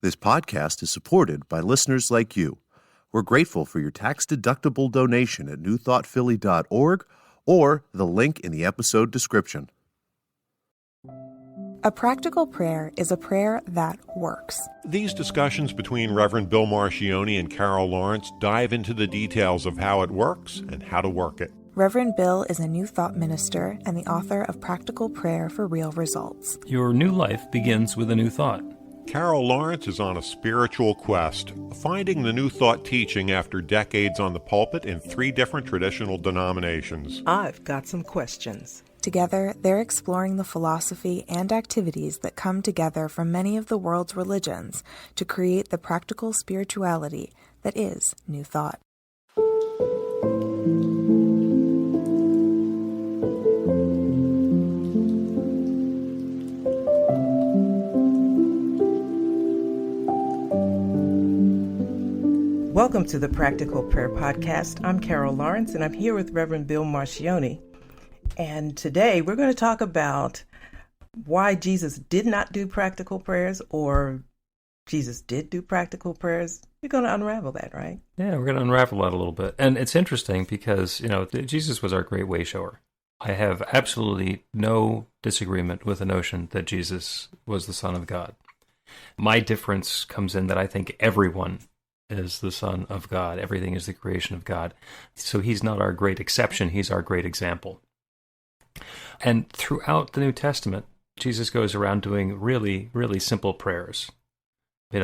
This podcast is supported by listeners like you. We're grateful for your tax-deductible donation at newthoughtphilly.org or the link in the episode description. A practical prayer is a prayer that works. These discussions between Reverend Bill Marcioni and Carol Lawrence dive into the details of how it works and how to work it. Reverend Bill is a New Thought minister and the author of Practical Prayer for Real Results. Your new life begins with a new thought. Carol Lawrence is on a spiritual quest, finding the New Thought teaching after decades on the pulpit in 3 different traditional denominations. I've got some questions. Together, they're exploring the philosophy and activities that come together from many of the world's religions to create the practical spirituality that is New Thought. Welcome to the Practical Prayer Podcast. I'm Carol Lawrence, and I'm here with Reverend Bill Marcioni. And today we're going to talk about why Jesus did not do practical prayers, or Jesus did do practical prayers. We're going to unravel that, right? Yeah, we're going to unravel that a little bit. And it's interesting because, Jesus was our great way shower. I have absolutely no disagreement with the notion that Jesus was the Son of God. My difference comes in that I think everyone is the Son of God. Everything is the creation of God. So he's not our great exception, he's our great example. And throughout the New Testament, Jesus goes around doing really, really simple prayers.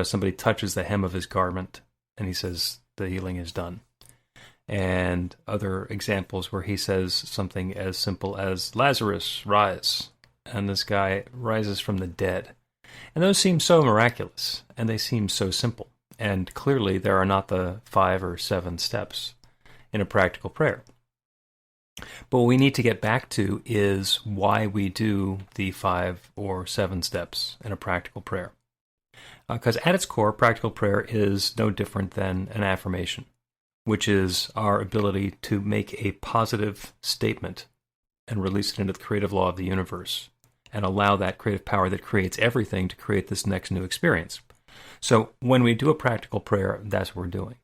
Somebody touches the hem of his garment, and he says the healing is done. And other examples where he says something as simple as, Lazarus, rise. And this guy rises from the dead. And those seem so miraculous, and they seem so simple. And clearly there are not the 5 or 7 steps in a practical prayer. But what we need to get back to is why we do the 5 or 7 steps in a practical prayer. Because at its core, practical prayer is no different than an affirmation, which is our ability to make a positive statement and release it into the creative law of the universe and allow that creative power that creates everything to create this next new experience. So when we do a practical prayer, that's what we're doing.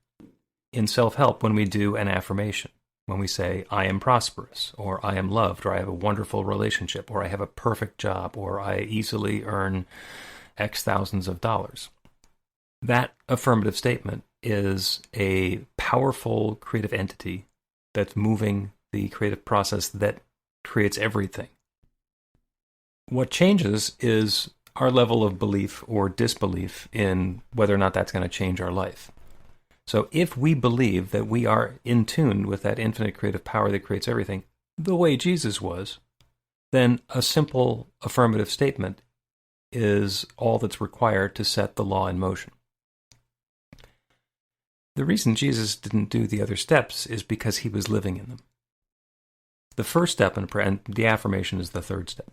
In self-help, when we do an affirmation, when we say, I am prosperous, or I am loved, or I have a wonderful relationship, or I have a perfect job, or I easily earn X thousands of dollars, that affirmative statement is a powerful creative entity that's moving the creative process that creates everything. What changes is our level of belief or disbelief in whether or not that's going to change our life. So if we believe that we are in tune with that infinite creative power that creates everything, the way Jesus was, then a simple affirmative statement is all that's required to set the law in motion. The reason Jesus didn't do the other steps is because he was living in them. The first step in prayer, and the affirmation is the third step.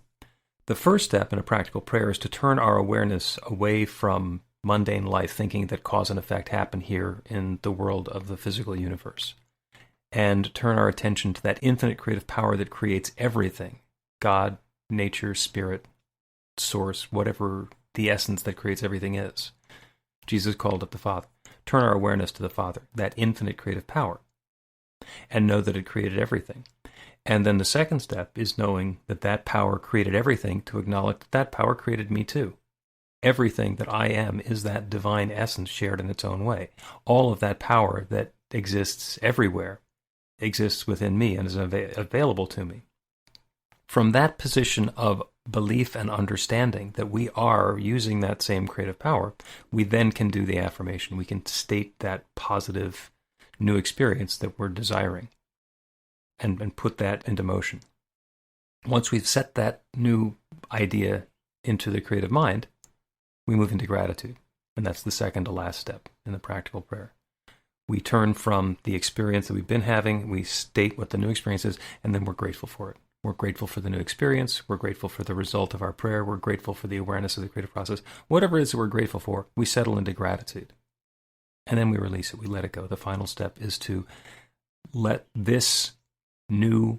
The first step in a practical prayer is to turn our awareness away from mundane life, thinking that cause and effect happen here in the world of the physical universe, and turn our attention to that infinite creative power that creates everything, God, nature, spirit, source, whatever the essence that creates everything is. Jesus called it the Father. Turn our awareness to the Father, that infinite creative power, and know that it created everything. And then the second step is knowing that that power created everything, to acknowledge that that power created me too. Everything that I am is that divine essence shared in its own way. All of that power that exists everywhere exists within me and is available to me. From that position of belief and understanding that we are using that same creative power, we then can do the affirmation. We can state that positive new experience that we're desiring and put that into motion. Once we've set that new idea into the creative mind, we move into gratitude. And that's the second to last step in the practical prayer. We turn from the experience that we've been having, we state what the new experience is, and then we're grateful for it. We're grateful for the new experience. We're grateful for the result of our prayer. We're grateful for the awareness of the creative process. Whatever it is that we're grateful for, we settle into gratitude. And then we release it. We let it go. The final step is to let this new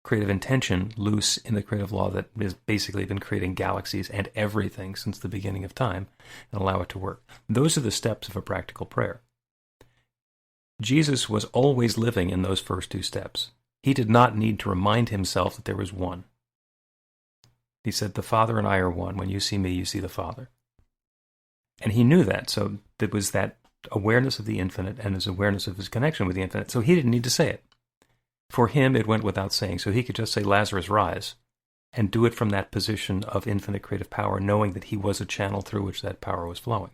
creative intention loose in the creative law that has basically been creating galaxies and everything since the beginning of time, and allow it to work. Those are the steps of a practical prayer. Jesus was always living in those first two steps. He did not need to remind himself that there was one. He said, "The Father and I are one. When you see me, you see the Father." And he knew that, so there was that awareness of the infinite and his awareness of his connection with the infinite, so he didn't need to say it. For him, it went without saying, so he could just say, "Lazarus, rise," and do it from that position of infinite creative power, knowing that he was a channel through which that power was flowing.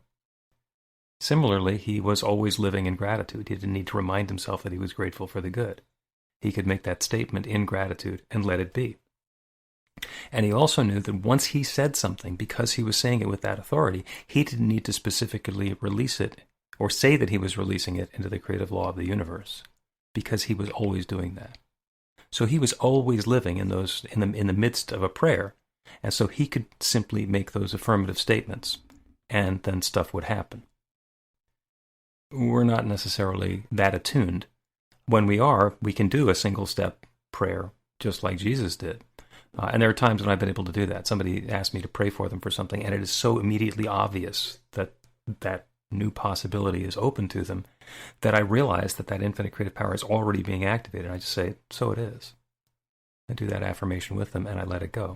Similarly, he was always living in gratitude. He didn't need to remind himself that he was grateful for the good. He could make that statement in gratitude and let it be. And he also knew that once he said something, because he was saying it with that authority, he didn't need to specifically release it or say that he was releasing it into the creative law of the universe, because he was always doing that. So he was always living in the midst of a prayer, and so he could simply make those affirmative statements, and then stuff would happen. We're not necessarily that attuned. When we are, we can do a single-step prayer, just like Jesus did. And there are times when I've been able to do that. Somebody asked me to pray for them for something, and it is so immediately obvious that that new possibility is open to them that I realize that that infinite creative power is already being activated. I just say, "So it is." I do that affirmation with them, and I let it go.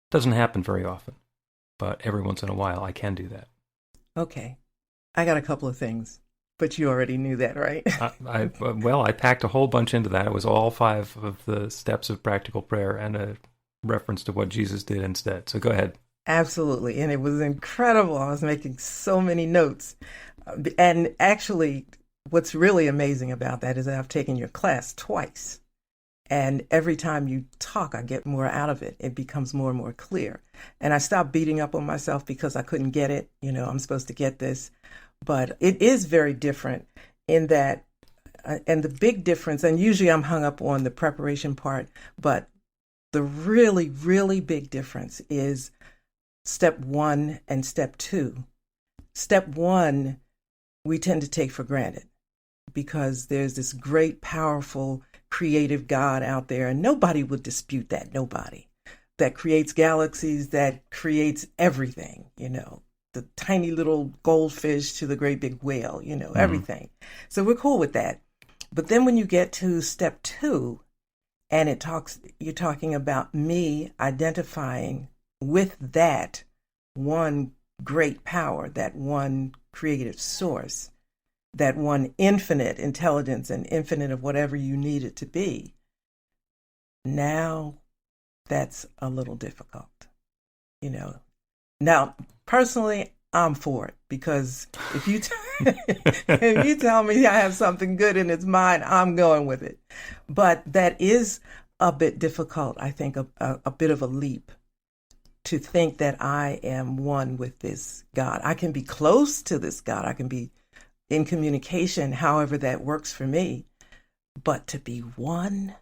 It doesn't happen very often, but every once in a while I can do that. Okay. I got a couple of things, but you already knew that, right? I packed a whole bunch into that. It was all 5 of the steps of practical prayer and a reference to what Jesus did instead. So go ahead. Absolutely. And it was incredible. I was making so many notes. And actually, what's really amazing about that is that I've taken your class twice. And every time you talk, I get more out of it. It becomes more and more clear. And I stopped beating up on myself because I couldn't get it. I'm supposed to get this. But it is very different in that, and the big difference, and usually I'm hung up on the preparation part, but the really, really big difference is step 1 and step 2. Step 1, we tend to take for granted because there's this great, powerful, creative God out there, and nobody would dispute that, nobody, that creates galaxies, that creates everything, the tiny little goldfish to the great big whale, everything. So we're cool with that. But then when you get to step 2, and you're talking about me identifying with that one great power, that one creative source, that one infinite intelligence and infinite of whatever you need it to be. Now that's a little difficult, Now, personally, I'm for it, because if you if you tell me I have something good and it's mine, I'm going with it. But that is a bit difficult, I think, a bit of a leap to think that I am one with this God. I can be close to this God. I can be in communication, however that works for me. But to be one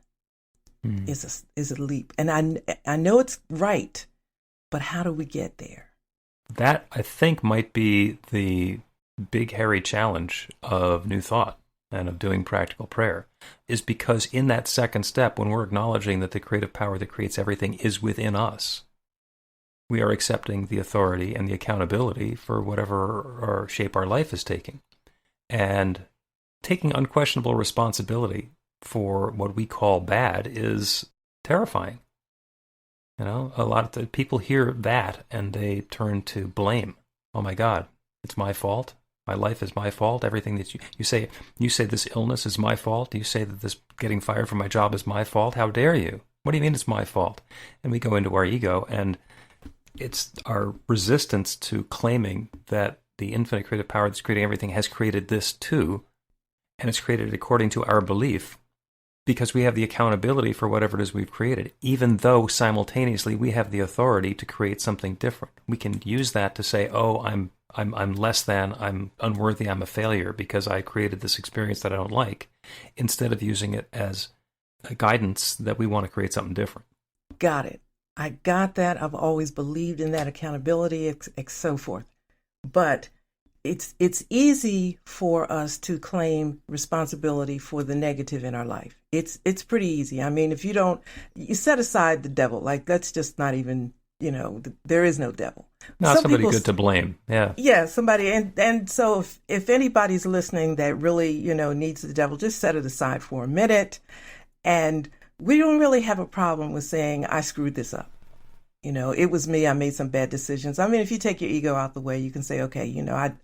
is a leap. And I know it's right, but how do we get there? That, I think, might be the big, hairy challenge of New Thought and of doing practical prayer, is because in that second step, when we're acknowledging that the creative power that creates everything is within us, we are accepting the authority and the accountability for whatever shape our life is taking, and taking unquestionable responsibility for what we call bad is terrifying. A lot of the people hear that and they turn to blame. Oh my God, it's my fault. My life is my fault. Everything that you say this illness is my fault. You say that this getting fired from my job is my fault. How dare you? What do you mean it's my fault? And we go into our ego, and it's our resistance to claiming that the infinite creative power that's creating everything has created this too, and it's created according to our belief, because we have the accountability for whatever it is we've created, even though simultaneously we have the authority to create something different. We can use that to say, "Oh, I'm less than, I'm unworthy, I'm a failure because I created this experience that I don't like," instead of using it as a guidance that we want to create something different. Got it. I got that. I've always believed in that accountability, so forth. But it's easy for us to claim responsibility for the negative in our life. It's pretty easy. I mean, if you set aside the devil, like that's just not even, there is no devil. Not somebody good to blame. Yeah. Yeah, somebody. And so if anybody's listening that really, needs the devil, just set it aside for a minute. And we don't really have a problem with saying, I screwed this up. It was me. I made some bad decisions. I mean, if you take your ego out the way, you can say, okay,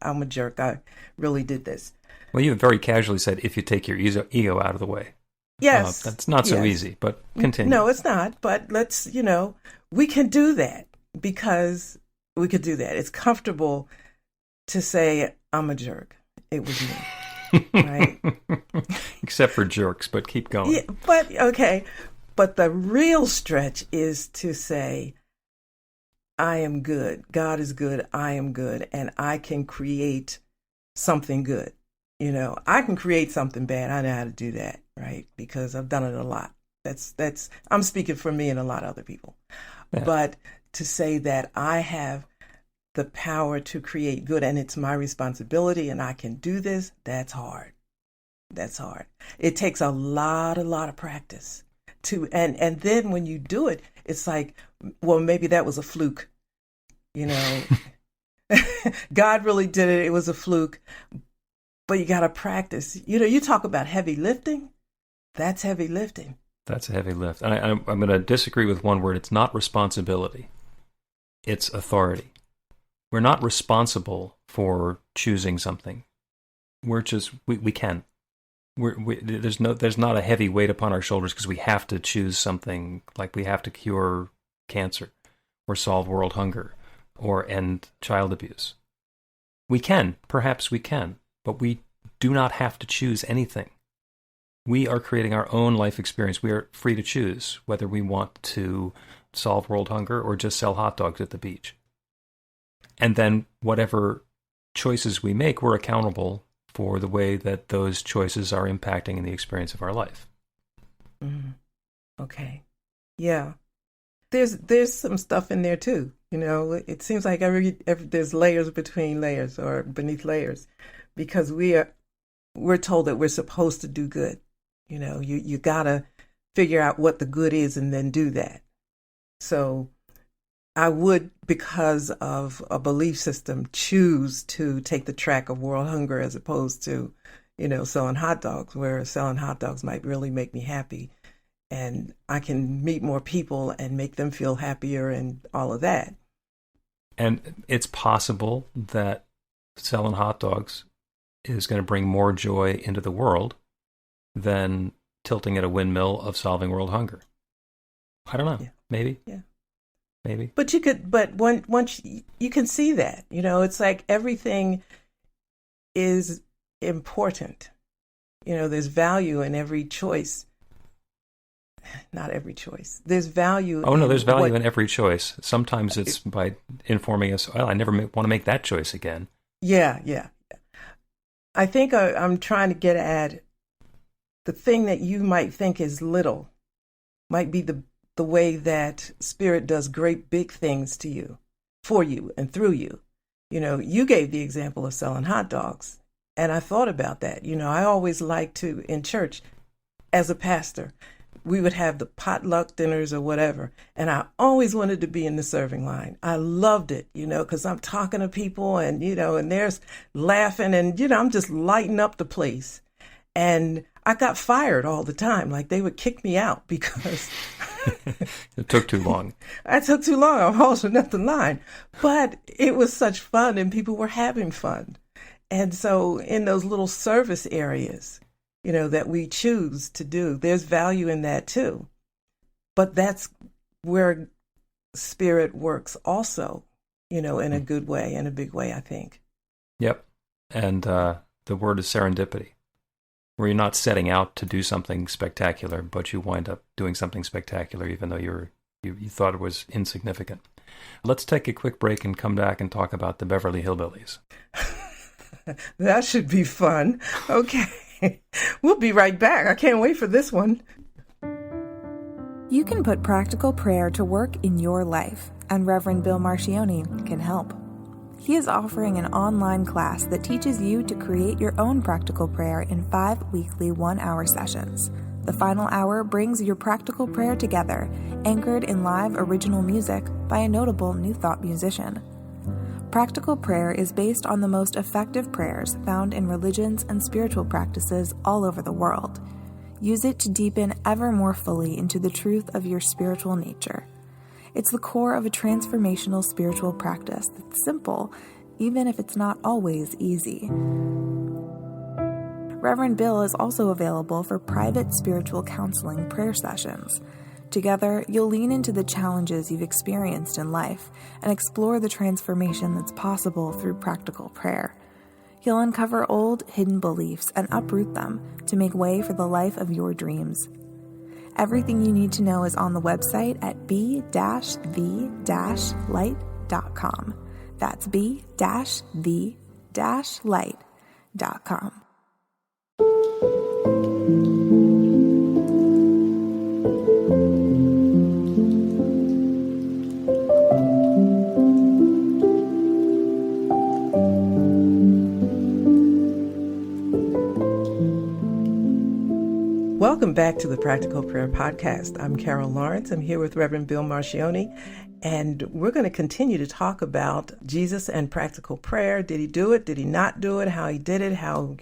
I'm a jerk. I really did this. Well, you very casually said, if you take your ego out of the way. Yes. That's not so easy, but continue. No, it's not. But let's, we can do that because we could do that. It's comfortable to say, I'm a jerk. It was me. Right? Except for jerks, but keep going. Yeah, but, okay. But the real stretch is to say, I am good. God is good. I am good. And I can create something good. I can create something bad. I know how to do that, right? Because I've done it a lot. I'm speaking for me and a lot of other people. Yeah. But to say that I have the power to create good and it's my responsibility and I can do this, that's hard. That's hard. It takes a lot of practice and then when you do it, it's like, well, maybe that was a fluke. God really did it. It was a fluke. But you got to practice. You talk about heavy lifting. That's heavy lifting. That's a heavy lift. And I'm going to disagree with one word. It's not responsibility. It's authority. We're not responsible for choosing something. We're just, we can. There's not a heavy weight upon our shoulders because we have to choose something, like we have to cure cancer or solve world hunger or end child abuse. We can. Perhaps we can. But we do not have to choose anything. We are creating our own life experience. We are free to choose whether we want to solve world hunger or just sell hot dogs at the beach. And then whatever choices we make, we're accountable for the way that those choices are impacting in the experience of our life. Mm. Okay. Yeah. There's some stuff in there too. It seems like every there's layers between layers or beneath layers. Because we're told that we're supposed to do good. You gotta figure out what the good is and then do that. So I would, because of a belief system, choose to take the track of world hunger as opposed to, selling hot dogs, where selling hot dogs might really make me happy. And I can meet more people and make them feel happier and all of that. And it's possible that selling hot dogs is going to bring more joy into the world than tilting at a windmill of solving world hunger. I don't know. Yeah. Maybe. Yeah. Maybe. But once you can see that, it's like everything is important. There's value in every choice. Not every choice. There's value. Oh, no, there's value in every choice. Sometimes it's by informing us, well, I never want to make that choice again. Yeah. I think I'm trying to get at the thing that you might think is little might be the way that Spirit does great big things to you, for you, and through you. You gave the example of selling hot dogs, and I thought about that. I always like to, in church, as a pastor, we would have the potluck dinners or whatever, and I always wanted to be in the serving line. I loved it, because I'm talking to people and, and there's laughing and, I'm just lighting up the place. And I got fired all the time. Like they would kick me out because it took too long. I took too long. I was holding up the line. But it was such fun and people were having fun. And so in those little service areas, that we choose to do, there's value in that too. But that's where Spirit works also, in a good way, in a big way, I think. Yep. And the word is serendipity, where you're not setting out to do something spectacular, but you wind up doing something spectacular even though you thought it was insignificant. Let's take a quick break and come back and talk about the Beverly Hillbillies. That should be fun. Okay. We'll be right back. I can't wait for this one. You can put practical prayer to work in your life, and Reverend Bill Marcioni can help. He is offering an online class that teaches you to create your own practical prayer in 5 weekly 1-hour sessions. The final hour brings your practical prayer together, anchored in live original music by a notable New Thought musician. Practical prayer is based on the most effective prayers found in religions and spiritual practices all over the world. Use it to deepen ever more fully into the truth of your spiritual nature. It's the core of a transformational spiritual practice that's simple, even if it's not always easy. Reverend Bill is also available for private spiritual counseling prayer sessions. Together, you'll lean into the challenges you've experienced in life and explore the transformation that's possible through practical prayer. You'll uncover old, hidden beliefs and uproot them to make way for the life of your dreams. Everything you need to know is on the website at b-v-light.com. That's b-v-light.com. Welcome back to the Practical Prayer Podcast. I'm Carol Lawrence. I'm here with Reverend Bill Marcioni, and we're going to continue to talk about Jesus and practical prayer. Did he do it? Did he not do it? How he did it? How,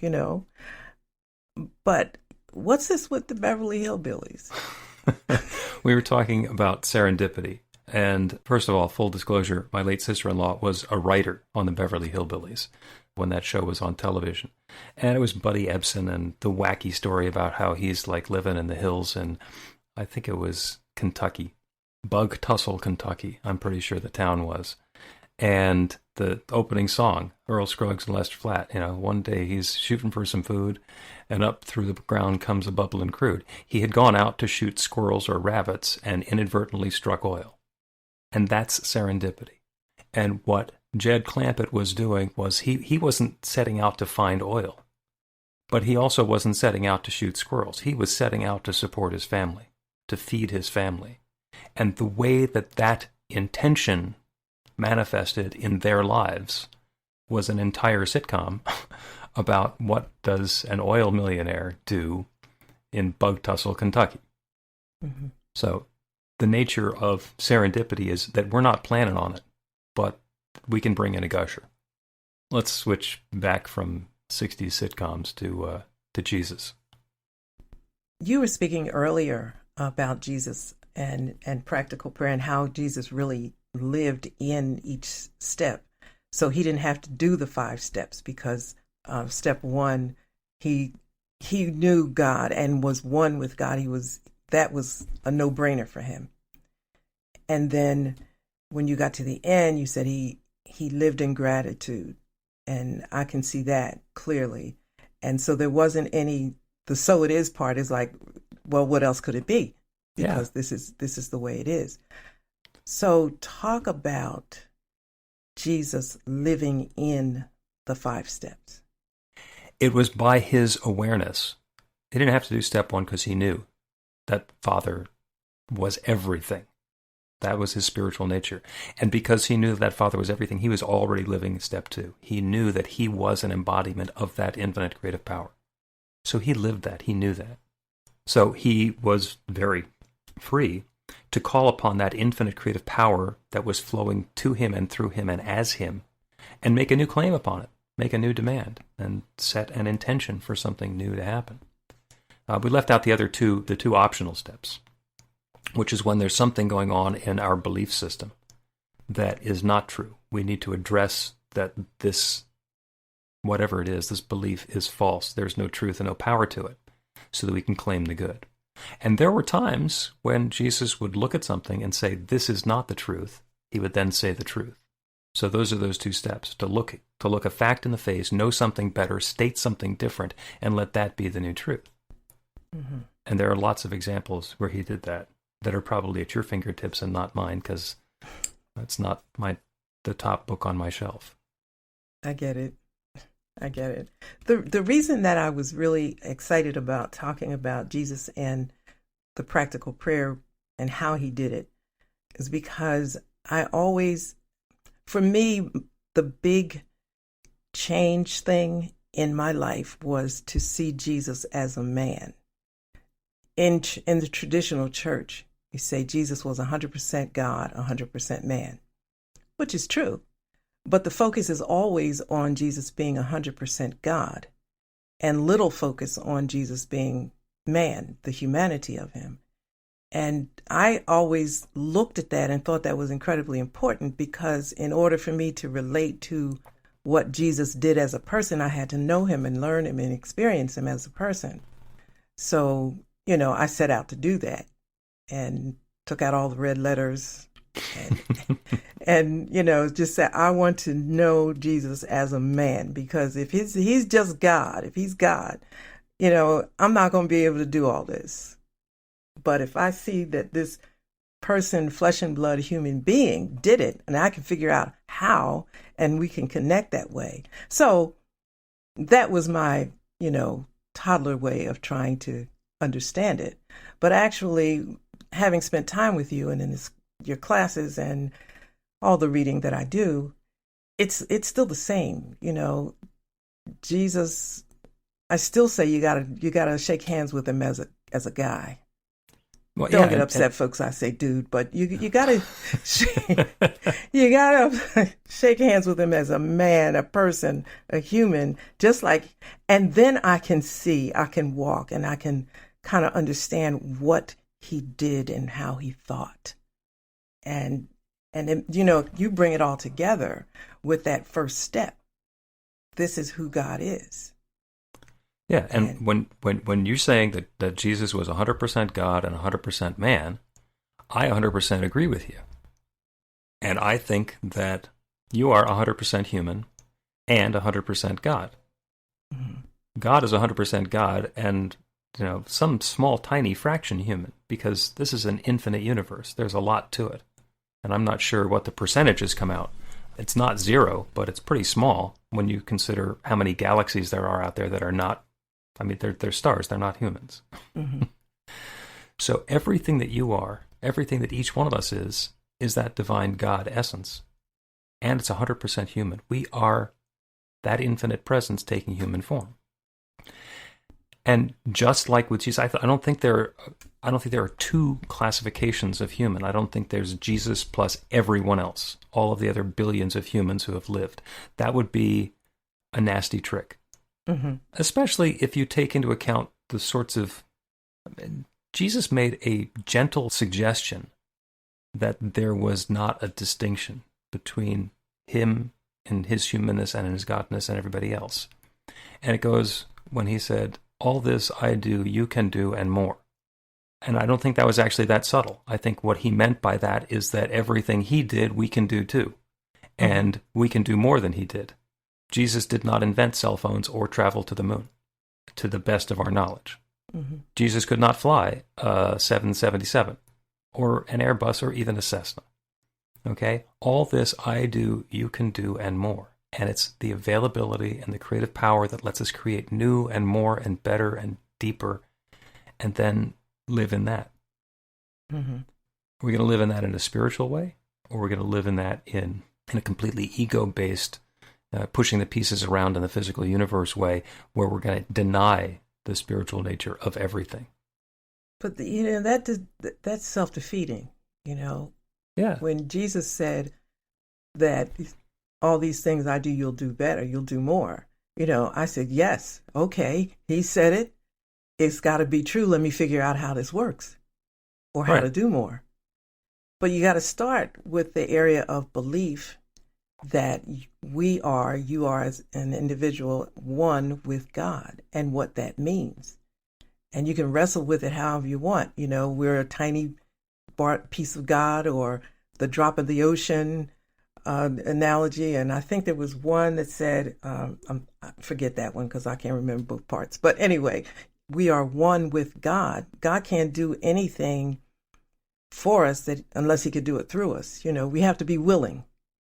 But what's this with the Beverly Hillbillies? We were talking about serendipity. And first of all, full disclosure, my late sister-in-law was a writer on the Beverly Hillbillies when that show was on television. And it was Buddy Ebsen and the wacky story about how he's like living in the hills in, I think it was Kentucky, Bug Tussle, Kentucky, I'm pretty sure the town was. And the opening song, Earl Scruggs and Lester Flatt, one day he's shooting for some food and up through the ground comes a bubbling crude. He had gone out to shoot squirrels or rabbits and inadvertently struck oil. And that's serendipity. And what Jed Clampett was doing was he wasn't setting out to find oil, but he also wasn't setting out to shoot squirrels. He was setting out to support his family, to feed his family. And the way that intention manifested in their lives was an entire sitcom about what does an oil millionaire do in Bug Tussle, Kentucky. Mm-hmm. So the nature of serendipity is that we're not planning on it, but we can bring in a gusher. Let's switch back from 60s sitcoms to Jesus. You were speaking earlier about Jesus and practical prayer and how Jesus really lived in each step. So he didn't have to do the 5 steps because step 1, he knew God and was one with God. That was a no-brainer for him. And then when you got to the end, you said he lived in gratitude. And I can see that clearly. And so there wasn't any, the so it is part is like, well, what else could it be? Because this is the way it is. So talk about Jesus living in the 5 steps. It was by his awareness. He didn't have to do step 1 because he knew that Father was everything. That was his spiritual nature. And because he knew that Father was everything, he was already living step 2. He knew that he was an embodiment of that infinite creative power. So he lived that. He knew that. So he was very free to call upon that infinite creative power that was flowing to him and through him and as him, and make a new claim upon it, make a new demand, and set an intention for something new to happen. We left out the two optional steps, which is when there's something going on in our belief system that is not true. We need to address that this, whatever it is, this belief is false. There's no truth and no power to it, so that we can claim the good. And there were times when Jesus would look at something and say, this is not the truth. He would then say the truth. So those are those 2 steps, to look a fact in the face, know something better, state something different, and let that be the new truth. Mm-hmm. And there are lots of examples where he did that are probably at your fingertips and not mine, because that's not the top book on my shelf. I get it. The reason that I was really excited about talking about Jesus and the practical prayer and how he did it is because for me, the big change thing in my life was to see Jesus as a man. In the traditional church, you say Jesus was 100% God, 100% man, which is true. But the focus is always on Jesus being 100% God and little focus on Jesus being man, the humanity of him. And I always looked at that and thought that was incredibly important, because in order for me to relate to what Jesus did as a person, I had to know him and learn him and experience him as a person. So, I set out to do that and took out all the red letters and just said, I want to know Jesus as a man, because if he's just God, if he's God, I'm not going to be able to do all this. But if I see that this person, flesh and blood, human being did it, and I can figure out how, and we can connect that way. So that was my, toddler way of trying to understand it. But actually, having spent time with you and in your classes and all the reading that I do, it's still the same. Jesus, I still say you gotta shake hands with him as a guy. Well, Don't get upset, folks. I say, dude, but you gotta you gotta shake hands with him as a man, a person, a human, just like. And then I can walk, and I can kind of understand what he did and how he thought, and you bring it all together with that first step. This is who God is. Yeah, and when you're saying that Jesus was 100% God and 100% man, I 100% agree with you. And I think that you are 100% human and 100% God. Mm-hmm. God is 100% God and some small, tiny fraction human, because this is an infinite universe. There's a lot to it. And I'm not sure what the percentages come out. It's not zero, but it's pretty small when you consider how many galaxies there are out there that are not. I mean, they're stars. They're not humans. Mm-hmm. So everything that you are, everything that each one of us is that divine God essence. And it's 100% human. We are that infinite presence taking human form. And just like with Jesus, I don't think there are two classifications of human. I don't think there's Jesus plus everyone else, all of the other billions of humans who have lived. That would be a nasty trick. Mm-hmm. Especially if you take into account the sorts of... Jesus made a gentle suggestion that there was not a distinction between him and his humanness and his godness and everybody else. And it goes when he said, all this I do, you can do, and more. And I don't think that was actually that subtle. I think what he meant by that is that everything he did, we can do too. And we can do more than he did. Jesus did not invent cell phones or travel to the moon, to the best of our knowledge. Mm-hmm. Jesus could not fly a 777 or an Airbus or even a Cessna. Okay? All this I do, you can do, and more. And it's the availability and the creative power that lets us create new and more and better and deeper, and then live in that. Mm-hmm. We're going to live in that in a spiritual way, or we're going to live in that in a completely ego-based, pushing the pieces around in the physical universe way, where we're going to deny the spiritual nature of everything. But that's self-defeating. Yeah. When Jesus said that all these things I do, you'll do better, you'll do more. I said, yes, okay, he said it. It's got to be true. Let me figure out how this works or how to do more. But you got to start with the area of belief that you are as an individual, one with God, and what that means. And you can wrestle with it however you want. We're a tiny piece of God, or the drop of the ocean analogy. And I think there was one that said, I forget that one because I can't remember both parts. But anyway, we are one with God. God can't do anything for us unless he could do it through us. We have to be willing.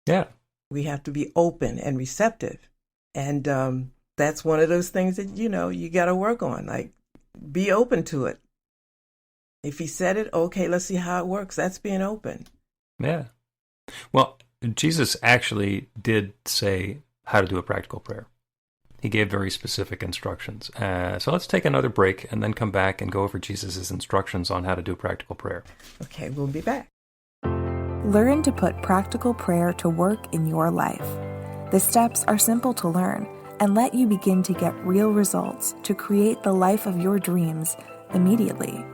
Yeah. We have to be open and receptive. And that's one of those things that, you got to work on. Like, be open to it. If he said it, okay, let's see how it works. That's being open. Yeah. Well, Jesus actually did say how to do a practical prayer. He gave very specific instructions. So let's take another break and then come back and go over Jesus' instructions on how to do practical prayer. Okay, we'll be back. Learn to put practical prayer to work in your life. The steps are simple to learn and let you begin to get real results to create the life of your dreams immediately.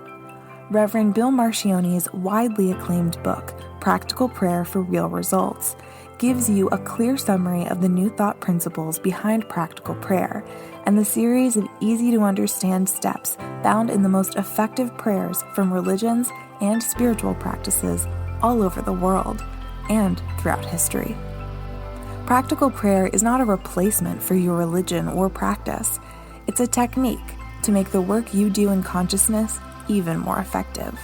Reverend Bill Marcioni's widely acclaimed book, Practical Prayer for Real Results, gives you a clear summary of the New Thought principles behind practical prayer and the series of easy-to-understand steps found in the most effective prayers from religions and spiritual practices all over the world and throughout history. Practical prayer is not a replacement for your religion or practice. It's a technique to make the work you do in consciousness even more effective.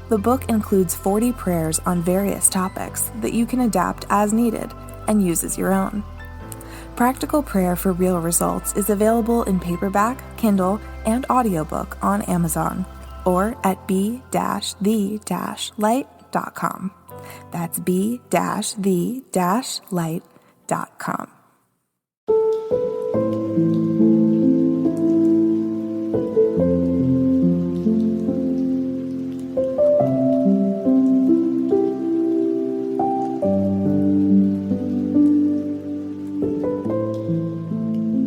The book includes 40 prayers on various topics that you can adapt as needed and use as your own. Practical Prayer for Real Results is available in paperback, Kindle, and audiobook on Amazon or at b-the-light.com. That's b-the-light.com.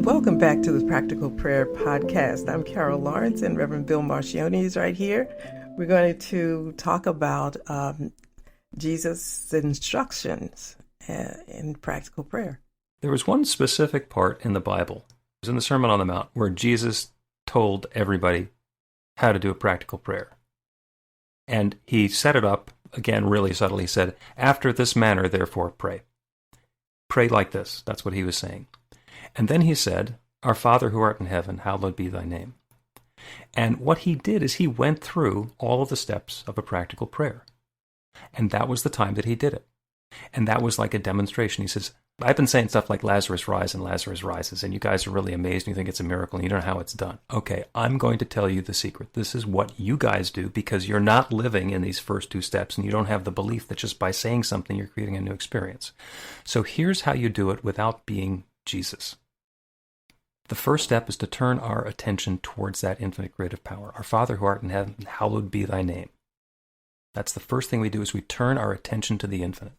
Welcome back to the Practical Prayer Podcast. I'm Carol Lawrence and Reverend Bill Marcioni is right here. We're going to talk about Jesus' instructions in practical prayer. There was one specific part in the Bible, it was in the Sermon on the Mount, where Jesus told everybody how to do a practical prayer. And he set it up, again, really subtly. He said, "After this manner, therefore, pray." Pray like this. That's what he was saying. And then he said, "Our Father who art in heaven, hallowed be thy name." And what he did is he went through all of the steps of a practical prayer. And that was the time that he did it. And that was like a demonstration. He says, I've been saying stuff like Lazarus rise and Lazarus rises, and you guys are really amazed and you think it's a miracle and you don't know how it's done. Okay, I'm going to tell you the secret. This is what you guys do because you're not living in these first two steps and you don't have the belief that just by saying something you're creating a new experience. So here's how you do it without being Jesus. The first step is to turn our attention towards that infinite creative power. Our Father who art in heaven, hallowed be thy name. That's the first thing we do is we turn our attention to the infinite.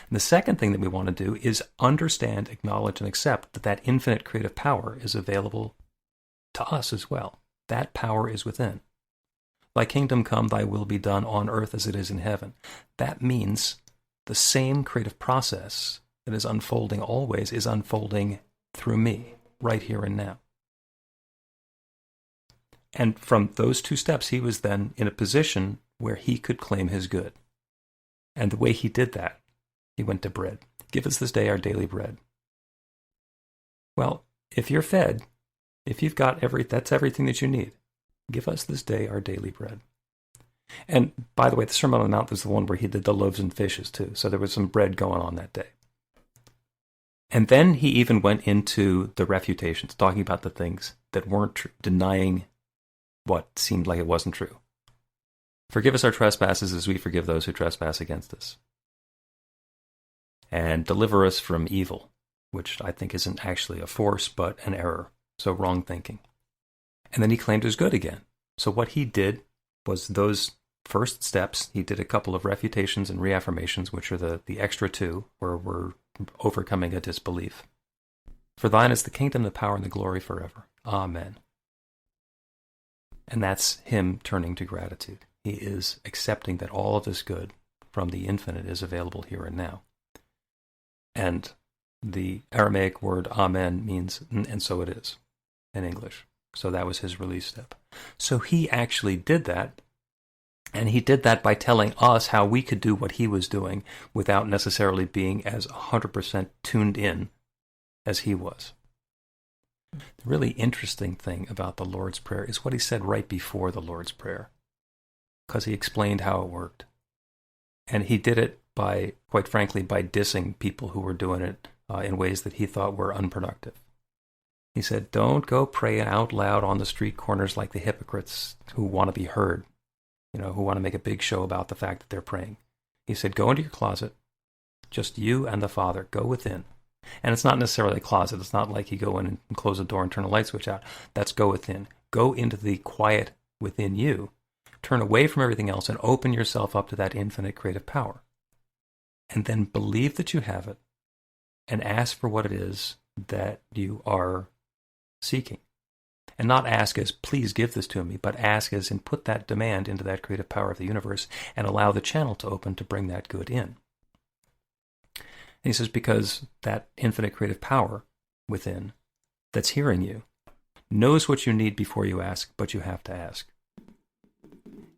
And the second thing that we want to do is understand, acknowledge, and accept that that infinite creative power is available to us as well. That power is within. Thy kingdom come, thy will be done on earth as it is in heaven. That means the same creative process that is unfolding always is unfolding through me, right here and now. And from those two steps, he was then in a position where he could claim his good. And the way he did that, he went to bread. Give us this day our daily bread. Well, if you're fed, if you've got that's everything that you need. Give us this day our daily bread. And by the way, the Sermon on the Mount was the one where he did the loaves and fishes too. So there was some bread going on that day. And then he even went into the refutations, talking about the things that weren't true, denying what seemed like it wasn't true. Forgive us our trespasses as we forgive those who trespass against us. And deliver us from evil, which I think isn't actually a force, but an error. So wrong thinking. And then he claimed his good again. So what he did was those first steps. He did a couple of refutations and reaffirmations, which are the extra two, where we're overcoming a disbelief. For thine is the kingdom, the power, and the glory forever. Amen. And that's him turning to gratitude. He is accepting that all of this good from the infinite is available here and now. And the Aramaic word amen means, and so it is, in English. So that was his release step. So he actually did that, and he did that by telling us how we could do what he was doing without necessarily being as 100% tuned in as he was. The really interesting thing about the Lord's Prayer is what he said right before the Lord's Prayer, because he explained how it worked. And he did it by, quite frankly, by dissing people who were doing it in ways that he thought were unproductive. He said, don't go praying out loud on the street corners like the hypocrites who want to be heard, who want to make a big show about the fact that they're praying. He said, go into your closet, just you and the Father. Go within. And it's not necessarily a closet. It's not like you go in and close the door and turn the light switch out. That's go within. Go into the quiet within you. Turn away from everything else and open yourself up to that infinite creative power. And then believe that you have it and ask for what it is that you are seeking. And not ask as, please give this to me, but ask as in put that demand into that creative power of the universe and allow the channel to open to bring that good in. And he says, because that infinite creative power within that's hearing you knows what you need before you ask, but you have to ask.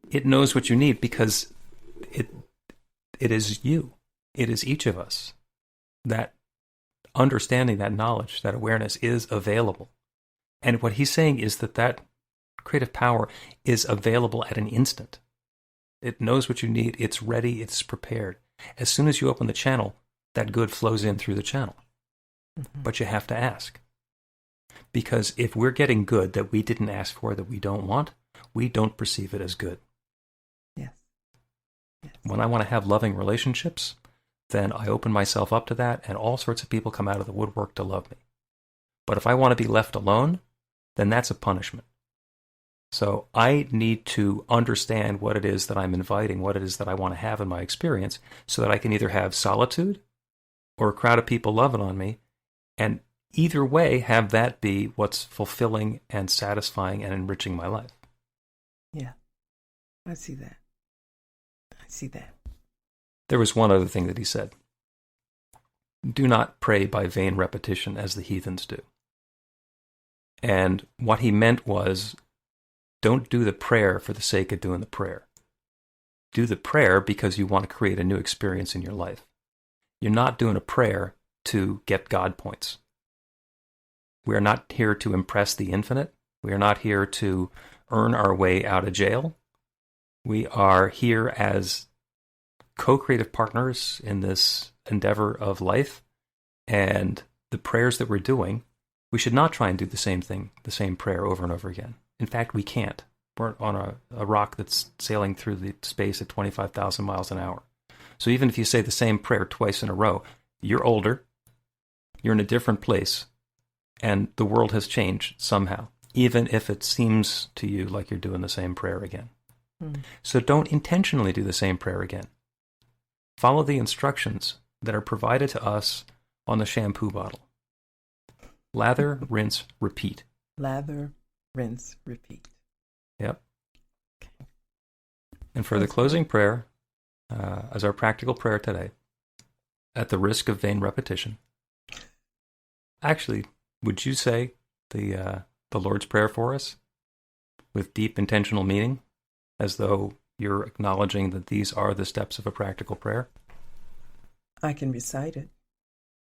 It knows what you need because it is you. It is each of us. That understanding, that knowledge, that awareness is available. And what he's saying is that creative power is available at an instant. It knows what you need. It's ready. It's prepared. As soon as you open the channel, that good flows in through the channel. Mm-hmm. But you have to ask. Because if we're getting good that we didn't ask for, that we don't want, we don't perceive it as good. Yes. When I want to have loving relationships, then I open myself up to that, and all sorts of people come out of the woodwork to love me. But if I want to be left alone, then that's a punishment. So I need to understand what it is that I'm inviting, what it is that I want to have in my experience, so that I can either have solitude or a crowd of people loving on me, and either way have that be what's fulfilling and satisfying and enriching my life. Yeah, I see that. There was one other thing that he said. Do not pray by vain repetition as the heathens do. And what he meant was, don't do the prayer for the sake of doing the prayer. Do the prayer because you want to create a new experience in your life. You're not doing a prayer to get God points. We are not here to impress the infinite. We are not here to earn our way out of jail. We are here as co-creative partners in this endeavor of life. And the prayers that we're doing, we should not try and do the same thing, the same prayer over and over again. In fact, we can't. We're on a rock that's sailing through the space at 25,000 miles an hour. So even if you say the same prayer twice in a row, you're older, you're in a different place, and the world has changed somehow, even if it seems to you like you're doing the same prayer again. So don't intentionally do the same prayer again. Follow the instructions that are provided to us on the shampoo bottle. Lather, rinse, repeat. Lather, rinse, repeat. Yep. Okay. And for the closing prayer, as our practical prayer today, at the risk of vain repetition, actually, would you say the Lord's Prayer for us with deep intentional meaning, as though you're acknowledging that these are the steps of a practical prayer? I can recite it.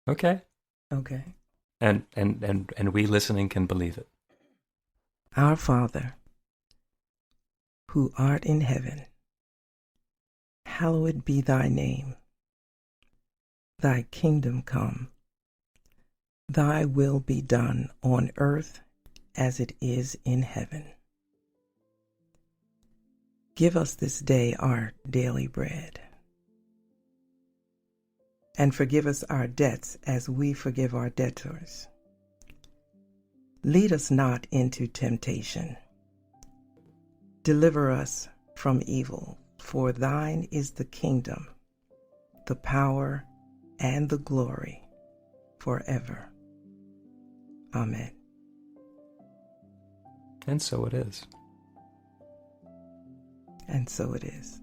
Okay. Okay. And we listening can believe it. Our Father, who art in heaven, hallowed be thy name. Thy kingdom come. Thy will be done on earth as it is in heaven. Give us this day our daily bread. And forgive us our debts as we forgive our debtors. Lead us not into temptation. Deliver us from evil, for thine is the kingdom, the power, and the glory forever. Amen. And so it is. And so it is.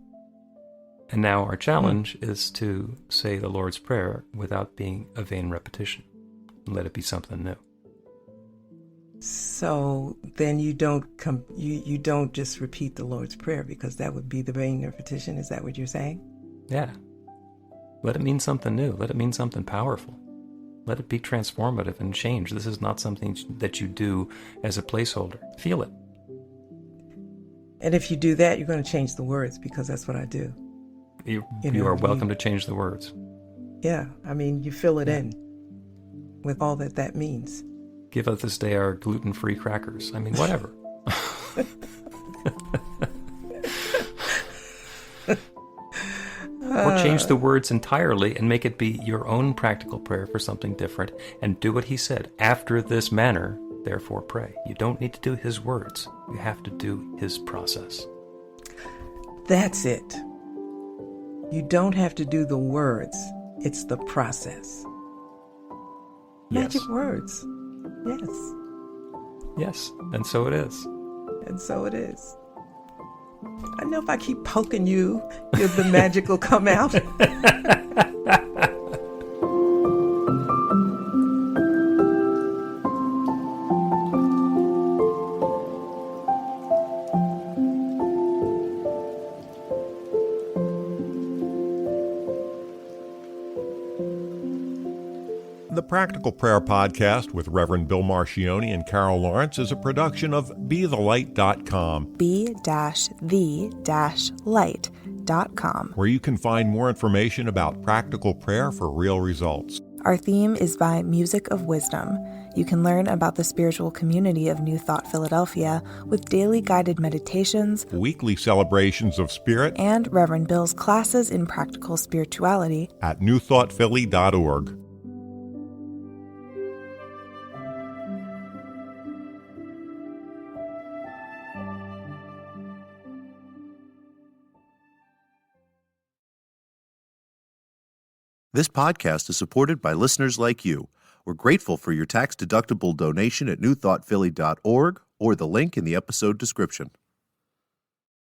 And now our challenge is to say the Lord's Prayer without being a vain repetition. Let it be something new. So then you don't you don't just repeat the Lord's Prayer, because that would be the vain repetition. Is that what you're saying? Yeah. Let it mean something new. Let it mean something powerful. Let it be transformative and change. This is not something that you do as a placeholder. Feel it. And if you do that, you're going to change the words, because that's what I do. You are welcome to change the words. Yeah, I mean, you fill it in with all that means. Give us this day our gluten-free crackers. I mean, whatever. Or change the words entirely and make it be your own practical prayer for something different, and do what he said. After this manner, therefore pray. You don't need to do his words. You have to do his process. That's it. You don't have to do the words. It's the process. Magic words. Yes. Yes, and so it is. And so it is. I know if I keep poking you, the magic will come out. The Practical Prayer Podcast with Reverend Bill Marcioni and Carol Lawrence is a production of BeTheLight.com, be-the-light.com, where you can find more information about practical prayer for real results. Our theme is by Music of Wisdom. You can learn about the spiritual community of New Thought Philadelphia with daily guided meditations, Weekly celebrations of spirit, and Reverend Bill's classes in practical spirituality at newthoughtphilly.org. This podcast is supported by listeners like you. We're grateful for your tax-deductible donation at newthoughtphilly.org or the link in the episode description.